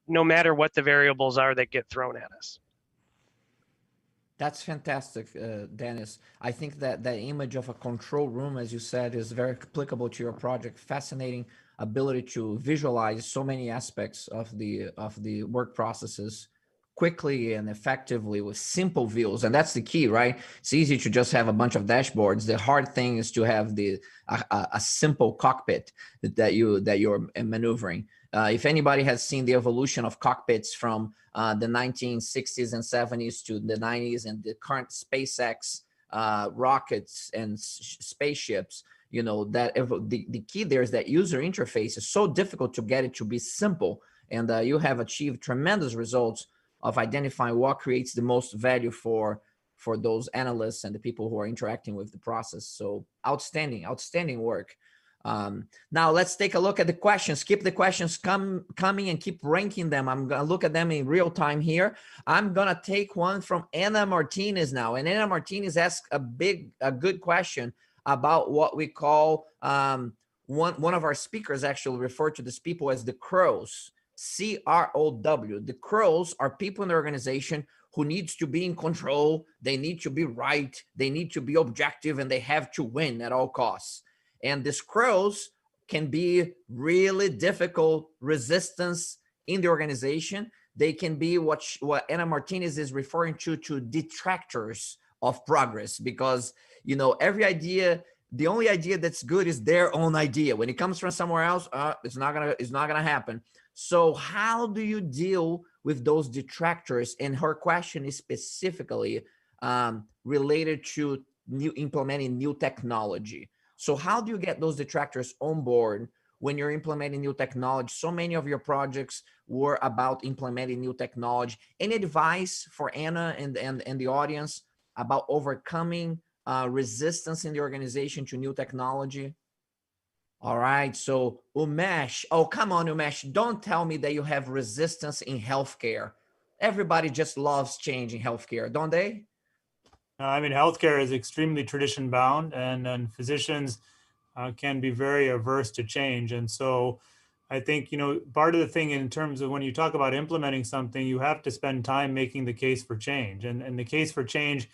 S5: no matter what the variables are that get thrown at us.
S1: That's fantastic, Dennis. I think that that image of a control room, as you said, is very applicable to your project. Fascinating ability to visualize so many aspects of the work processes quickly and effectively with simple views. And that's the key, right? It's easy to just have a bunch of dashboards. The hard thing is to have a simple cockpit that you're maneuvering. If anybody has seen the evolution of cockpits from the 1960s and 70s to the 90s and the current SpaceX rockets and spaceships, you know, that the key there is that user interface is so difficult to get it to be simple. And you have achieved tremendous results of identifying what creates the most value for those analysts and the people who are interacting with the process. So outstanding work. Now let's take a look at the questions. Keep the questions coming and keep ranking them. I'm gonna look at them in real time here. I'm gonna take one from Anna Martinez now. And Anna Martinez asked a good question about what we call, one of our speakers actually referred to these people as the crows. C-R-O-W. The crows are people in the organization who needs to be in control. They need to be right. They need to be objective, and they have to win at all costs. And these crows can be really difficult resistance in the organization. They can be what Anna Martinez is referring to detractors of progress, because, you know, every idea, the only idea that's good is their own idea. When it comes from somewhere else, it's not gonna happen. So how do you deal with those detractors? And her question is specifically related to implementing new technology. So how do you get those detractors on board when you're implementing new technology? So many of your projects were about implementing new technology. Any advice for Anna and the audience about overcoming resistance in the organization to new technology? All right, so Umesh, oh, come on, Umesh, don't tell me that you have resistance in healthcare. Everybody just loves change in healthcare, don't they?
S6: I mean, healthcare is extremely tradition bound, and physicians can be very averse to change. And so I think, you know, part of the thing in terms of when you talk about implementing something, you have to spend time making the case for change. And the case for change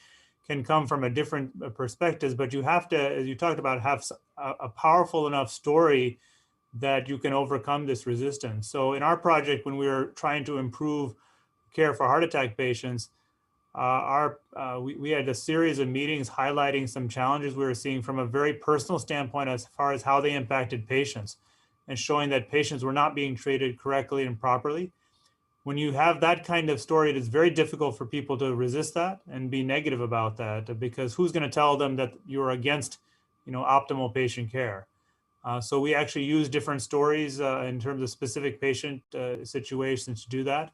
S6: can come from a different perspectives, but you have to, as you talked about, have a powerful enough story that you can overcome this resistance. So in our project, when we were trying to improve care for heart attack patients, we had a series of meetings highlighting some challenges we were seeing from a very personal standpoint as far as how they impacted patients. and showing that patients were not being treated correctly and properly. When you have that kind of story, it is very difficult for people to resist that and be negative about that, because who's going to tell them that you're against, optimal patient care? So we actually use different stories in terms of specific patient situations to do that.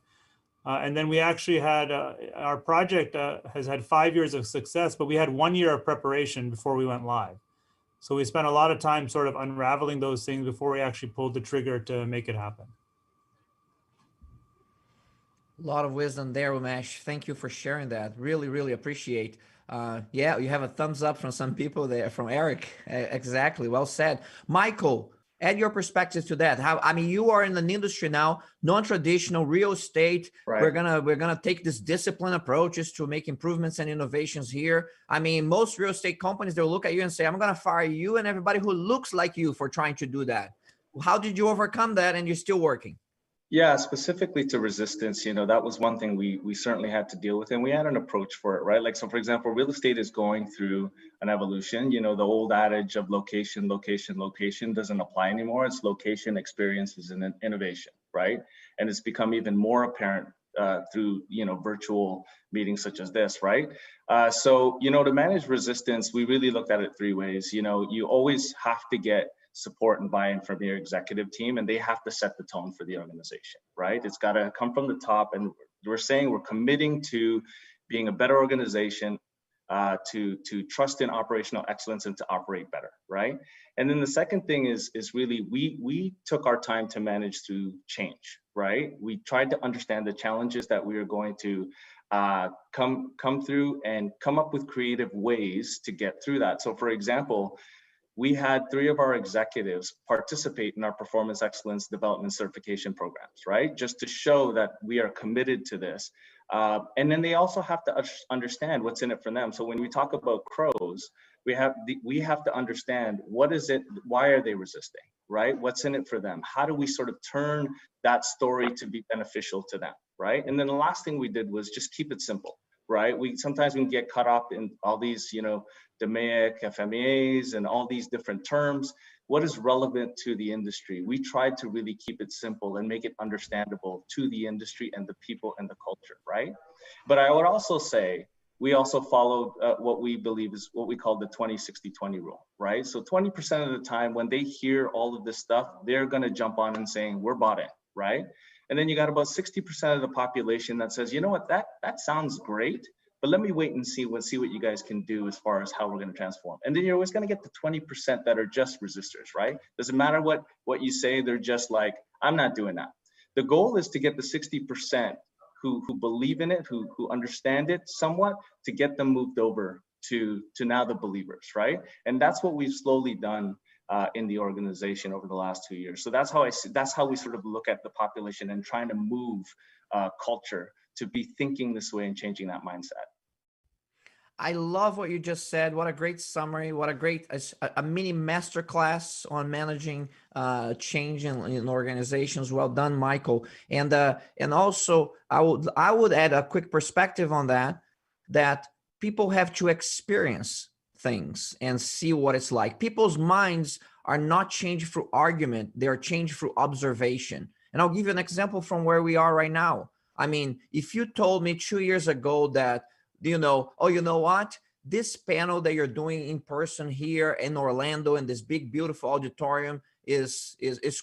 S6: And then we actually had, our project has had 5 years of success, but we had 1 year of preparation before we went live. So we spent a lot of time sort of unraveling those things before we actually pulled the trigger to make it happen.
S1: A lot of wisdom there, Umesh. Thank you for sharing that. Really, really appreciate. Yeah, you have a thumbs up from some people there, from Eric. Exactly, well said. Michael, add your perspective to that. You are in an industry now, non-traditional real estate.
S9: Right.
S1: We're gonna take this disciplined approaches to make improvements and innovations here. Most real estate companies, they'll look at you and say, I'm gonna fire you and everybody who looks like you for trying to do that. How did you overcome that and you're still working?
S9: Yeah, specifically to resistance, that was one thing we certainly had to deal with, and we had an approach for it, right? Like, so for example, real estate is going through an evolution. The old adage of location, location, location doesn't apply anymore. It's location, experiences, and innovation, right? And it's become even more apparent through, virtual meetings such as this, right? So, to manage resistance, we really looked at it 3 ways. You always have to get support and buy-in from your executive team, and they have to set the tone for the organization, right? It's got to come from the top, and we're saying we're committing to being a better organization, to trust in operational excellence and to operate better, right? And then the second thing is really we took our time to manage through change, right? We tried to understand the challenges that we were going to come through and come up with creative ways to get through that. So for example, we had 3 of our executives participate in our performance excellence development certification programs, right? Just to show that we are committed to this. And then they also have to understand what's in it for them. So when we talk about crows, we have to understand what is it, why are they resisting, right? What's in it for them? How do we sort of turn that story to be beneficial to them, right? And then the last thing we did was just keep it simple, right? Sometimes we can get caught up in all these, DMAIC, FMEAs, and all these different terms. What is relevant to the industry? We tried to really keep it simple and make it understandable to the industry and the people and the culture, right? But I would also say, we also followed what we believe is what we call the 20-60-20 rule, right? So 20% of the time when they hear all of this stuff, they're gonna jump on and saying, we're bought in, right? And then you got about 60% of the population that says, you know what, that sounds great, but let me wait and see what you guys can do as far as how we're going to transform. And then you're always going to get the 20% that are just resistors, right? Doesn't matter what you say, they're just like, I'm not doing that. The goal is to get the 60% who believe in it, who understand it somewhat, to get them moved over to now the believers, right? And that's what we've slowly done in the organization over the last 2 years. So that's how we sort of look at the population and trying to move culture to be thinking this way and changing that mindset.
S1: I love what you just said. What a great summary. What a great, a mini masterclass on managing change in organizations. Well done, Michael. And also I would add a quick perspective on that people have to experience things and see what it's like. People's minds are not changed through argument. They are changed through observation. And I'll give you an example from where we are right now. If you told me 2 years ago that, oh, you know what? This panel that you're doing in person here in Orlando in this big, beautiful auditorium is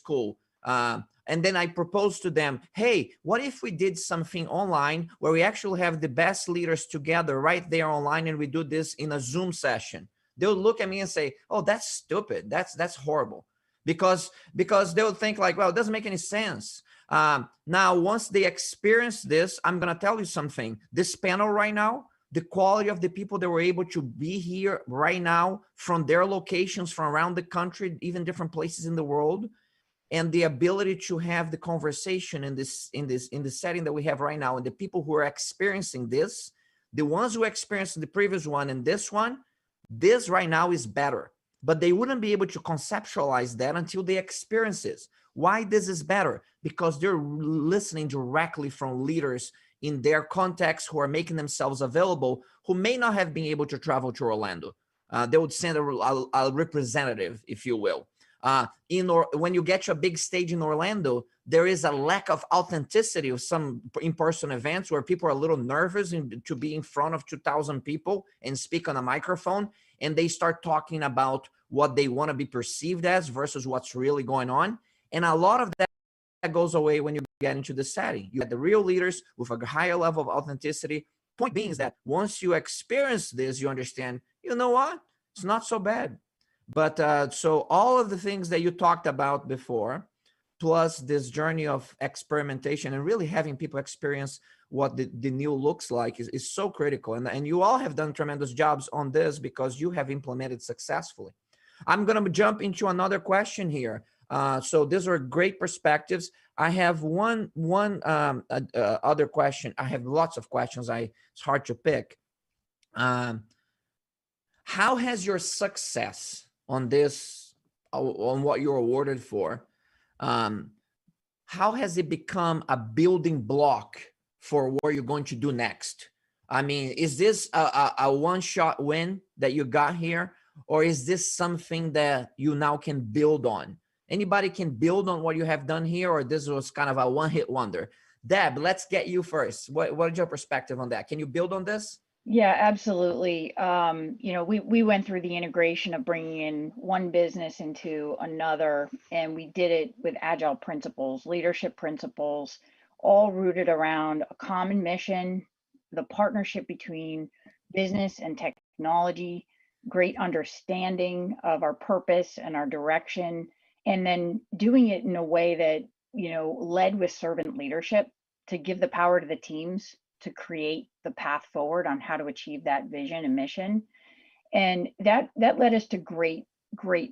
S1: cool. And then I proposed to them, hey, what if we did something online where we actually have the best leaders together right there online and we do this in a Zoom session? They'll look at me and say, oh, that's stupid. That's horrible. Because they'll think like, well, it doesn't make any sense. Now, once they experience this, I'm going to tell you something. This panel right now, the quality of the people that were able to be here right now from their locations from around the country, even different places in the world, and the ability to have the conversation in the setting that we have right now, and the people who are experiencing this, the ones who experienced the previous one and this one, this right now is better. But they wouldn't be able to conceptualize that until they experience this. Why this is better? Because they're listening directly from leaders in their context who are making themselves available, who may not have been able to travel to Orlando. They would send a representative, if you will. When you get to a big stage in Orlando, there is a lack of authenticity of some in-person events where people are a little nervous to be in front of 2,000 people and speak on a microphone, and they start talking about what they want to be perceived as versus what's really going on. And a lot of that goes away when you get into the setting. You get the real leaders with a higher level of authenticity. Point being is that once you experience this, you understand, you know what? It's not so bad. But so all of the things that you talked about before, plus this journey of experimentation and really having people experience what the new looks like is so critical. And you all have done tremendous jobs on this because you have implemented successfully. I'm going to jump into another question here. So these are great perspectives. I have one other question. I have lots of questions. It's hard to pick. How has your success on this, on what you're awarded for, how has it become a building block for what you're going to do next? I mean, is this a one-shot win that you got here, or is this something that you now can build on? Anybody can build on what you have done here, or this was kind of a one-hit wonder? Deb, let's get you first. What is your perspective on that? Can you build on this?
S12: Yeah, absolutely. You know, we went through the integration of bringing in one business into another, and we did it with agile principles, leadership principles, all rooted around a common mission, the partnership between business and technology, great understanding of our purpose and our direction, and then doing it in a way that, you know, led with servant leadership to give the power to the teams to create the path forward on how to achieve that vision and mission. And that led us to great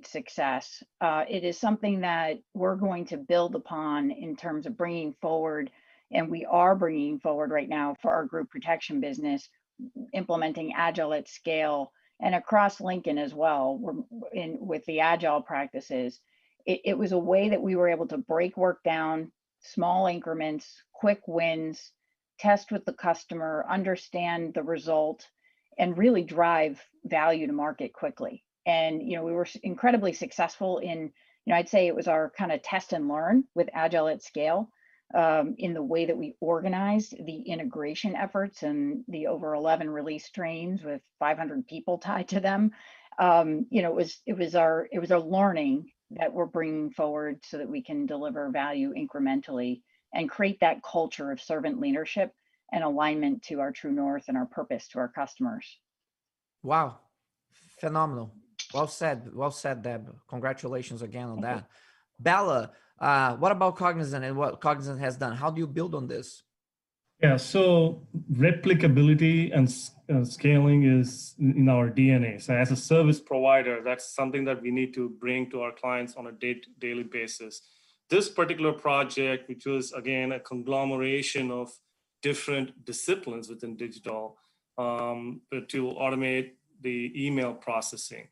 S12: success. It is something that we're going to build upon in terms of bringing forward, and we are bringing forward right now for our group protection business, implementing Agile at scale, and across Lincoln as well, with the Agile practices. It was a way that we were able to break work down, small increments, quick wins, test with the customer, understand the result, and really drive value to market quickly. And, you know, we were incredibly successful in, you know, I'd say it was our kind of test and learn with Agile at scale, in the way that we organized the integration efforts and the over 11 release trains with 500 people tied to them. You know, it was our learning that we're bringing forward so that we can deliver value incrementally and create that culture of servant leadership and alignment to our true north and our purpose to our customers.
S1: Wow, phenomenal. Well said, Deb. Congratulations again on that. Bella, what about Cognizant and what Cognizant has done? How do you build on this?
S13: Yeah, so replicability and scaling is in our DNA. So as a service provider, that's something that we need to bring to our clients on a daily basis. This particular project, which was again a conglomeration of different disciplines within digital, to automate the email processing.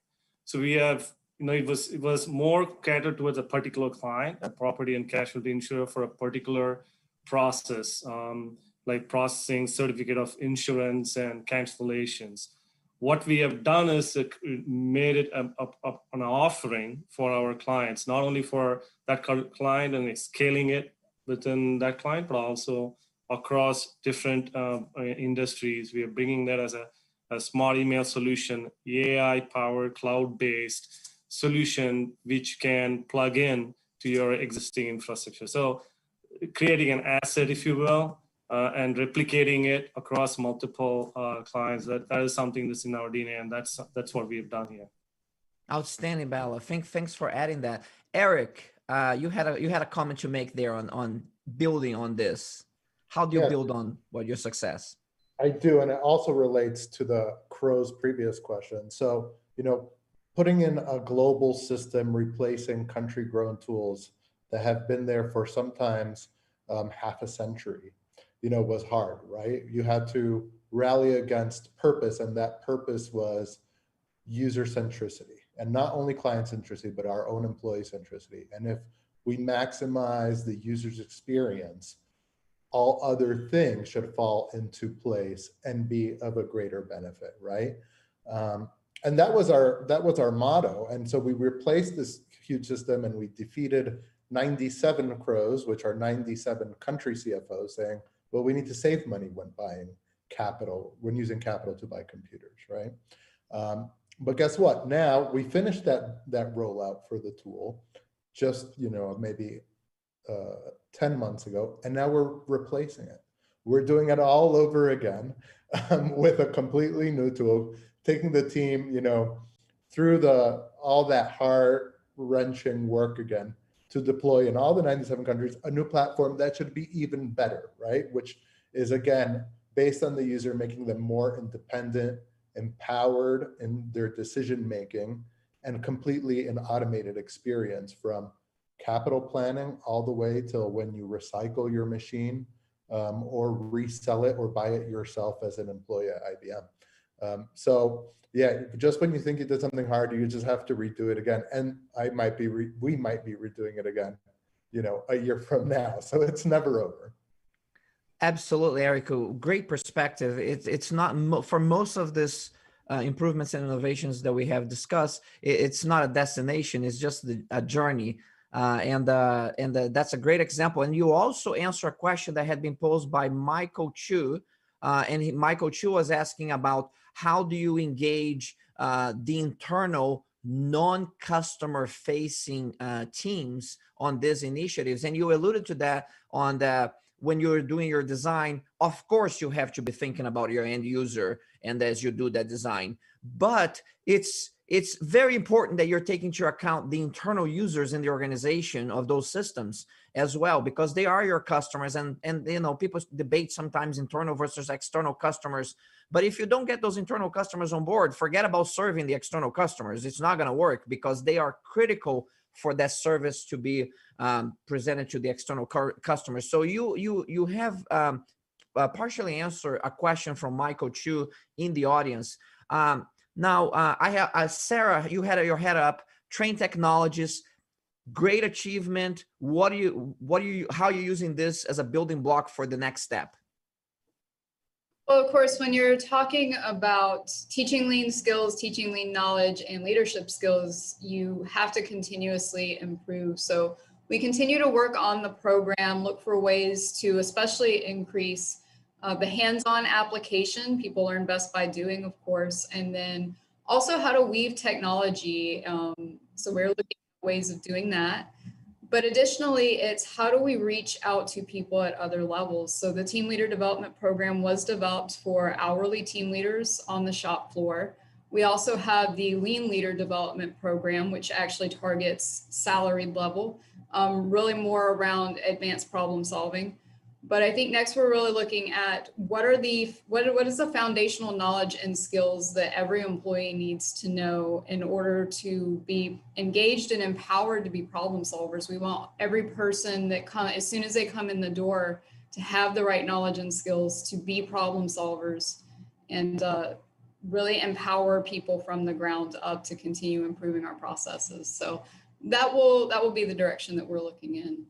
S13: So we have, you know, it was more catered towards a particular client, a property and casualty insurer for a particular process, like processing certificate of insurance and cancellations. What we have done is made it an offering for our clients, not only for that client and scaling it within that client, but also across different industries. We are bringing that as a smart email solution, AI-powered, cloud-based solution, which can plug in to your existing infrastructure. So creating an asset, if you will, and replicating it across multiple clients, that is something that's in our DNA, and that's what we've done here.
S1: Outstanding, Bella. Thanks for adding that. Eric, you had a comment to make there on building on this. How do you build on your success?
S15: I do, and it also relates to the Crow's previous question. So, you know, putting in a global system, replacing country-grown tools that have been there for sometimes half a century, you know, was hard, right? You had to rally against purpose, and that purpose was user centricity, and not only client centricity, but our own employee centricity. And if we maximize the user's experience, all other things should fall into place and be of a greater benefit, right? And that was our motto. And so we replaced this huge system and we defeated 97 crows, which are 97 country CFOs, saying, well, we need to save money when buying capital, when using capital to buy computers, right? But guess what? Now we finished that rollout for the tool just, maybe 10 months ago, and now we're replacing it. We're doing it all over again with a completely new tool, taking the team, through all that heart-wrenching work again to deploy in all the 97 countries a new platform that should be even better, right? Which is, again, based on the user, making them more independent, empowered in their decision-making, and completely an automated experience from capital planning all the way till when you recycle your machine or resell it or buy it yourself as an employee at IBM. So yeah, just when you think you did something hard, you just have to redo it again. And we might be redoing it again, a year from now. So it's never over.
S1: Absolutely, Erico. Great perspective. It's not for most of this improvements and innovations that we have discussed. It's not a destination. It's just a journey. And that's a great example. And you also answer a question that had been posed by Michael Chu. Michael Chu was asking about how do you engage the internal non-customer facing teams on these initiatives. And you alluded to that on when you're doing your design. Of course, you have to be thinking about your end user and as you do that design. But it's very important that you're taking into account the internal users in the organization of those systems as well, because they are your customers. And people debate sometimes internal versus external customers. But if you don't get those internal customers on board, forget about serving the external customers. It's not going to work because they are critical for that service to be presented to the external customers. So you have partially answered a question from Michael Chu in the audience. Now, I have Sarah. You had your head up. Train Technologies, great achievement. How are you using this as a building block for the next step?
S8: Well, of course, when you're talking about teaching lean skills, teaching lean knowledge, and leadership skills, you have to continuously improve. So we continue to work on the program, look for ways to especially increase the hands-on application. People learn best by doing, of course, and then also how to weave technology. So we're looking at ways of doing that. But additionally, it's how do we reach out to people at other levels? So the team leader development program was developed for hourly team leaders on the shop floor. We also have the lean leader development program, which actually targets salaried level, really more around advanced problem solving. But I think next we're really looking at what is the foundational knowledge and skills that every employee needs to know in order to be engaged and empowered to be problem solvers. We want every person that as soon as they come in the door to have the right knowledge and skills to be problem solvers and really empower people from the ground up to continue improving our processes. So that will be the direction that we're looking in.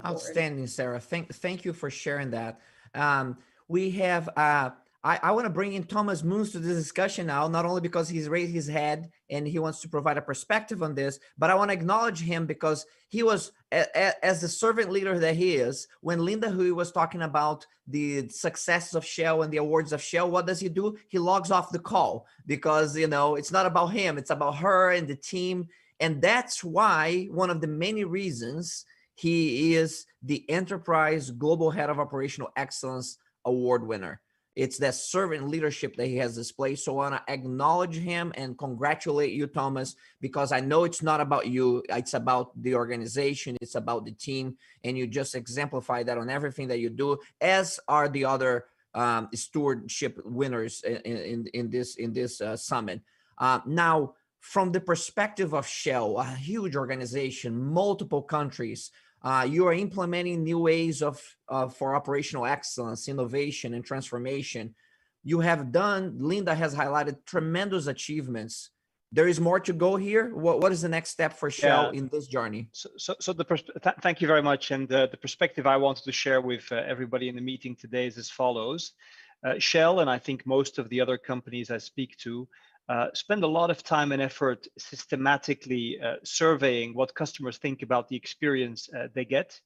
S1: Outstanding, Sarah. Thank you for sharing that. We have, I want to bring in Thomas Moons to the discussion now, not only because he's raised his head and he wants to provide a perspective on this, but I want to acknowledge him because he was, as the servant leader that he is, when Linda Hui was talking about the successes of Shell and the awards of Shell, what does he do? He logs off the call because, it's not about him, it's about her and the team. And that's why one of the many reasons he is the Enterprise Global Head of Operational Excellence Award winner. It's that servant leadership that he has displayed. So I want to acknowledge him and congratulate you, Thomas, because I know it's not about you. It's about the organization. It's about the team. And you just exemplify that on everything that you do, as are the other stewardship winners in this summit. Now, from the perspective of Shell, a huge organization, multiple countries, you are implementing new ways for operational excellence, innovation, and transformation. You have done, Linda has highlighted tremendous achievements. There is more to go here. What is the next step for Shell in this journey?
S19: Thank you very much. And the perspective I wanted to share with everybody in the meeting today is as follows. Shell, and I think most of the other companies I speak to, spend a lot of time and effort systematically surveying what customers think about the experience they get.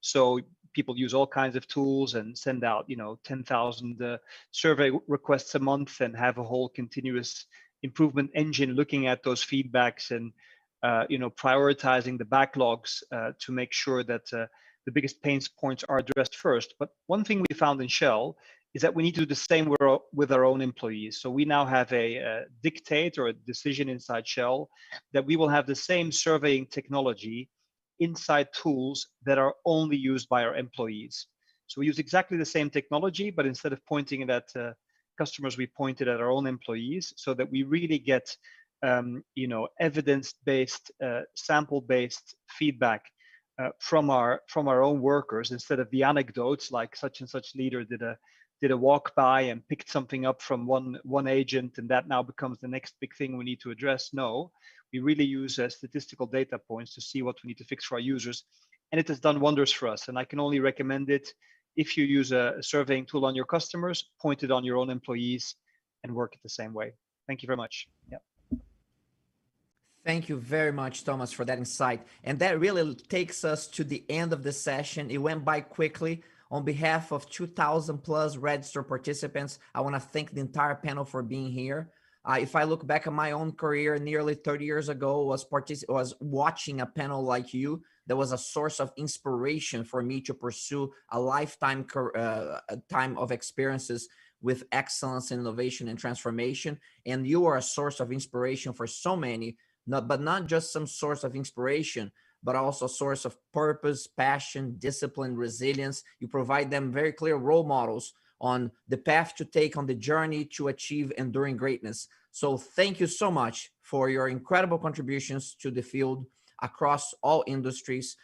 S19: So people use all kinds of tools and send out, 10,000 survey requests a month and have a whole continuous improvement engine looking at those feedbacks and, prioritizing the backlogs to make sure that the biggest pain points are addressed first. But one thing we found in Shell is that we need to do the same with our own employees. So we now have a dictate or a decision inside Shell that we will have the same surveying technology inside tools that are only used by our employees. So we use exactly the same technology, but instead of pointing it at customers, we point it at our own employees so that we really get evidence-based, sample-based feedback from our own workers instead of the anecdotes like such and such leader did a walk by and picked something up from one agent and that now becomes the next big thing we need to address. No, we really use statistical data points to see what we need to fix for our users, and it has done wonders for us. And I can only recommend it if you use a surveying tool on your customers, point it on your own employees, and work it the same way. Thank you very much. Yeah.
S1: Thank you very much, Thomas, for that insight. And that really takes us to the end of the session. It went by quickly. On behalf of 2,000 plus registered participants, I want to thank the entire panel for being here. If I look back at my own career, nearly 30 years ago, was watching a panel like you that was a source of inspiration for me to pursue a lifetime time of experiences with excellence, innovation, and transformation. And you are a source of inspiration for so many, but not just some source of inspiration, but also a source of purpose, passion, discipline, resilience. You provide them very clear role models on the path to take on the journey to achieve enduring greatness. So thank you so much for your incredible contributions to the field across all industries.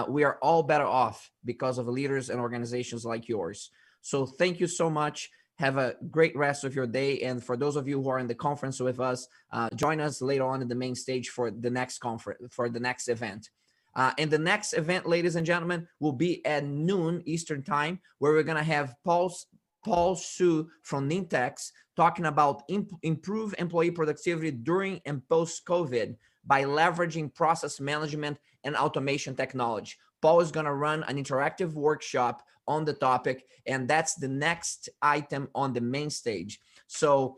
S1: We are all better off because of leaders and organizations like yours. So thank you so much. Have a great rest of your day. And for those of you who are in the conference with us, join us later on in the main stage for the next conference, for the next event. And the next event, ladies and gentlemen, will be at noon Eastern time, where we're going to have Paul Su from Nintex talking about improve employee productivity during and post-COVID by leveraging process management and automation technology. Paul is going to run an interactive workshop on the topic, and that's the next item on the main stage. So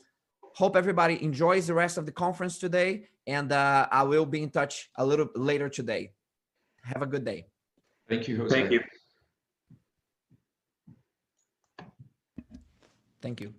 S1: hope everybody enjoys the rest of the conference today, and I will be in touch a little later today. Have a good day.
S18: Thank you, Jose.
S3: Thank you.
S1: Thank you.